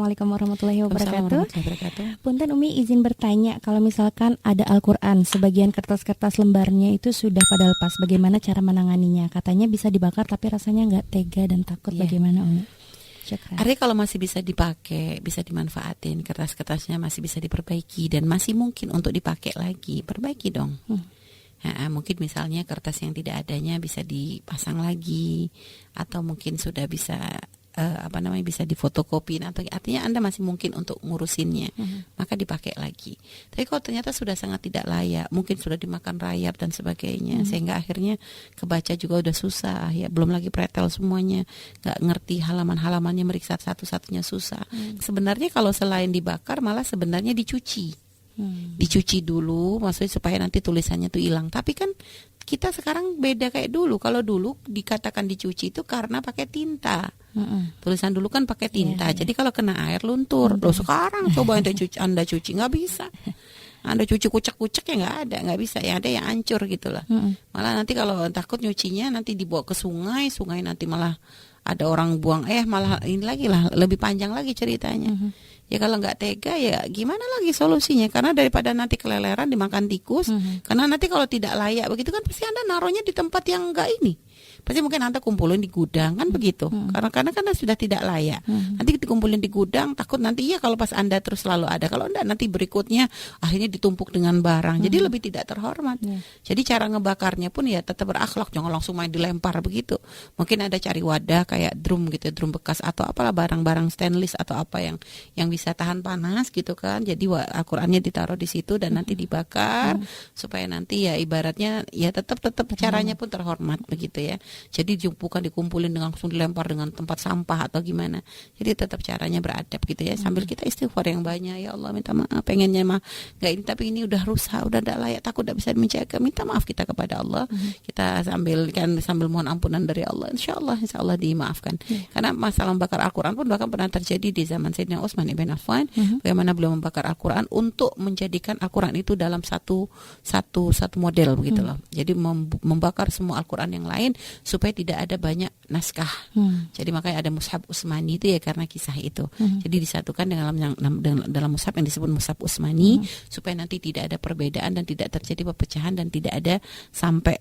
Assalamualaikum warahmatullahi Assalamualaikum wabarakatuh. warahmatullahi wabarakatuh. Punten Umi izin bertanya, kalau misalkan ada Al-Quran, sebagian kertas-kertas lembarnya itu sudah pada lepas, bagaimana cara menanganinya? Katanya bisa dibakar tapi rasanya nggak tega dan takut, bagaimana Umi? Syukran. Artinya kalau masih bisa dipakai, bisa dimanfaatin, kertas-kertasnya masih bisa diperbaiki dan masih mungkin untuk dipakai lagi, perbaiki dong. Mungkin misalnya kertas yang tidak adanya bisa dipasang lagi, atau mungkin sudah bisa bisa difotokopiin, atau artinya Anda masih mungkin untuk ngurusinnya, maka dipakai lagi. Tapi kalau ternyata sudah sangat tidak layak, mungkin sudah dimakan rayap dan sebagainya, sehingga akhirnya kebaca juga udah susah, ya belum lagi pretel semuanya, nggak ngerti halaman-halamannya, meriksa satu-satunya susah. Sebenarnya kalau selain dibakar, malah sebenarnya dicuci. Dicuci dulu, maksudnya supaya nanti tulisannya tuh hilang. Tapi kan kita sekarang beda kayak dulu. Kalau dulu dikatakan dicuci itu karena pakai tinta. Tulisan dulu kan pakai tinta. Jadi kalau kena air luntur. Loh sekarang coba Anda cuci nggak bisa. Anda cuci kucek-kucek ya nggak bisa. Ya ada yang hancur gitu lah. Malah nanti kalau takut nyucinya nanti dibawa ke sungai nanti malah ada orang buang malah ini lagi lah, lebih panjang lagi ceritanya. Ya kalau nggak tega ya gimana lagi solusinya? Karena daripada nanti keleleran dimakan tikus, karena nanti kalau tidak layak begitu kan pasti Anda naruhnya di tempat yang nggak ini. Pasti mungkin Anda kumpulin di gudang kan begitu. Karena sudah tidak layak. Nanti dikumpulin di gudang, takut nanti kalau pas Anda terus selalu ada. Kalau enggak nanti berikutnya akhirnya ditumpuk dengan barang. Jadi lebih tidak terhormat. Jadi cara ngebakarnya pun ya tetap berakhlak, jangan langsung main dilempar begitu. Mungkin ada cari wadah kayak drum gitu, drum bekas atau apalah barang-barang stainless atau apa yang bisa tahan panas gitu kan. Jadi Al-Qur'annya ditaruh di situ dan nanti dibakar supaya nanti ya ibaratnya ya tetap caranya pun terhormat begitu ya. Jadi bukan dikumpulin dengan langsung dilempar dengan tempat sampah atau gimana. Jadi tetap caranya beradab gitu ya. Sambil kita istighfar yang banyak, ya Allah minta maaf, pengennya mah nggak ini tapi ini udah rusak, udah tidak layak, takut tidak bisa menjaga, minta maaf kita kepada Allah. Kita sambil mohon ampunan dari Allah, insya Allah dimaafkan. Karena masalah membakar Al-Quran pun bahkan pernah terjadi di zaman Sayyidina Utsman ibn Affan, bagaimana beliau membakar Al-Quran untuk menjadikan Al-Quran itu dalam satu model begitu loh. Jadi membakar semua Al-Quran yang lain supaya tidak ada banyak naskah. Jadi makanya ada mushaf Utsmani itu ya karena kisah itu. Jadi disatukan dalam mushaf yang disebut mushaf Utsmani supaya nanti tidak ada perbedaan dan tidak terjadi perpecahan dan tidak ada sampai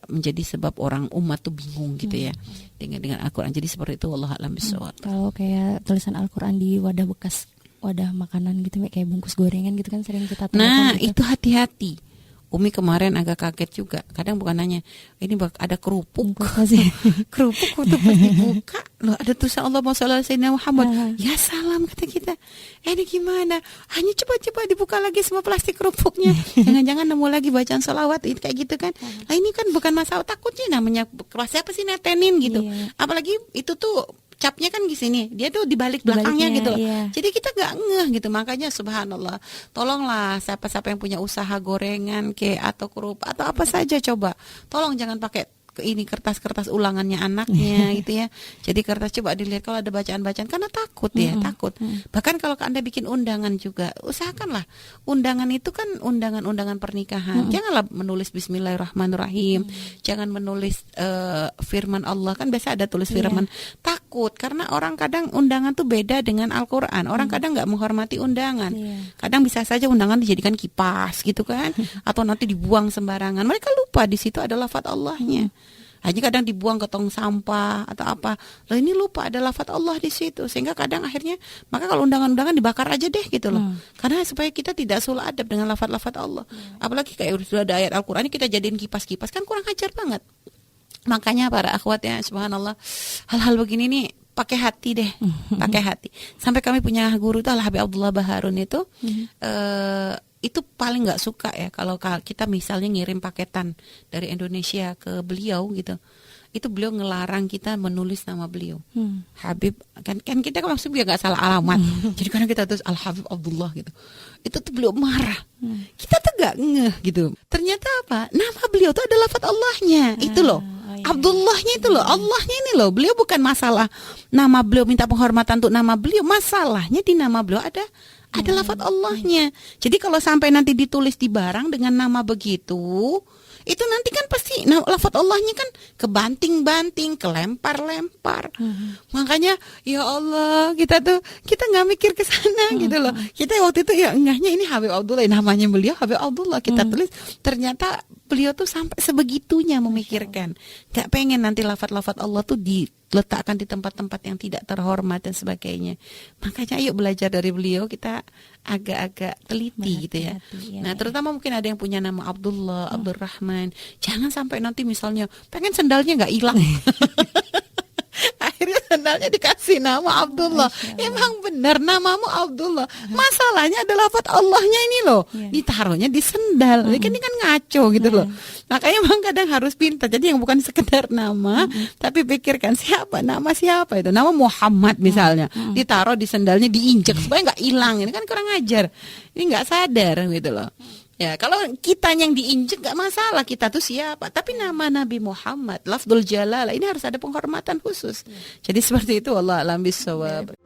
menjadi sebab orang umat tuh bingung gitu ya dengan Al-Quran. Jadi seperti itu, wallahu a'lam bishawab. Kalau kayak tulisan Al-Quran di wadah bekas, wadah makanan gitu kayak bungkus gorengan gitu kan sering kita temukan. Nah, gitu. itu hati-hati. Umi kemarin agak kaget juga. Kadang bukan nanya, ini ada kerupuk. Kerupuk waktu pas dibuka, loh ada tulisan Allah Sallallahu Alaihi Muhammad. Ya salam kata kita. Ini gimana? Hanya coba dibuka lagi semua plastik kerupuknya. Jangan-jangan nemu lagi bacaan salawat kayak gitu kan. Nah ini kan bukan masalah, takutnya namanya siapa sih netenin gitu. Apalagi itu tuh capnya kan di sini, dia tuh di balik belakangnya gitu loh. Jadi kita nggak ngeh gitu. Makanya subhanallah, tolonglah siapa-siapa yang punya usaha gorengan atau kerupuk atau apa saja, coba tolong jangan pakai ini kertas-kertas ulangannya anaknya gitu ya. Jadi kertas coba dilihat kalau ada bacaan-bacaan karena takut takut. Bahkan kalau Anda bikin undangan juga, usahakanlah undangan itu kan undangan pernikahan. Janganlah menulis bismillahirrahmanirrahim. Jangan menulis firman Allah, kan biasa ada tulis firman. Takut karena orang kadang undangan tuh beda dengan Al-Qur'an. Orang kadang enggak menghormati undangan. Kadang bisa saja undangan dijadikan kipas gitu kan, atau nanti dibuang sembarangan. Mereka lupa di situ ada lafaz Allahnya. Hanya kadang dibuang ke tong sampah atau apa. Loh ini lupa ada lafaz Allah di situ. Sehingga kadang akhirnya, maka kalau undangan-undangan dibakar aja deh gitu loh. Karena supaya kita tidak salah adab dengan lafaz-lafaz Allah. Apalagi kayak sudah ada ayat Al-Qur'an kita jadiin kipas-kipas, kan kurang ajar banget. Makanya para akhwat ya, subhanallah, hal-hal begini nih pakai hati deh, pakai hati. Sampai kami punya guru tuh Habib Abdullah Baharun itu paling nggak suka ya kalau kita misalnya ngirim paketan dari Indonesia ke beliau gitu, itu beliau ngelarang kita menulis nama beliau. Habib kan kita langsung dia nggak salah alamat, jadi karena kita tulis Al Habib Abdullah gitu, itu tuh beliau marah. Kita tuh nggak ngeh gitu. Ternyata apa? Nama beliau tuh ada lafaz Allahnya itu loh. Abdullahnya itu loh, Allahnya ini loh. Beliau bukan masalah nama beliau, minta penghormatan untuk nama beliau. Masalahnya di nama beliau ada lafaz Allahnya. Jadi kalau sampai nanti ditulis di barang dengan nama begitu, itu nanti kan pasti lafadz Allahnya kan kebanting-banting, kelempar-lempar. Makanya ya Allah, kita nggak mikir ke sana gitu loh. Kita waktu itu ya enggaknya ini Habib Abdullah, namanya beliau Habib Abdullah, kita tulis, ternyata beliau tuh sampai sebegitunya memikirkan. Gak pengen nanti lafadz-lafadz Allah tuh diletakkan di tempat-tempat yang tidak terhormat dan sebagainya. Makanya ayo belajar dari beliau, kita agak-agak teliti gitu ya. Nah, terutama mungkin ada yang punya nama Abdullah, Abdurrahman. Jangan sampai nanti misalnya pengen sendalnya nggak hilang. Akhirnya sendalnya dikasih nama Abdullah. Emang benar namamu Abdullah. Masalahnya adalah lafadz Allahnya ini loh, ditaruhnya di sendal. Ini kan ngaco gitu loh. Makanya memang kadang harus pintar. Jadi yang bukan sekedar nama, tapi pikirkan nama siapa itu. Nama Muhammad misalnya, ditaruh di sendalnya, diinjek supaya nggak hilang. Ini kan kurang ajar. Ini nggak sadar gitu loh. Ya, kalau kita yang diinjek gak masalah, kita tuh siapa. Tapi nama Nabi Muhammad, lafdzul jalalah, ini harus ada penghormatan khusus. Jadi seperti itu, wallahu a'lam bishawab.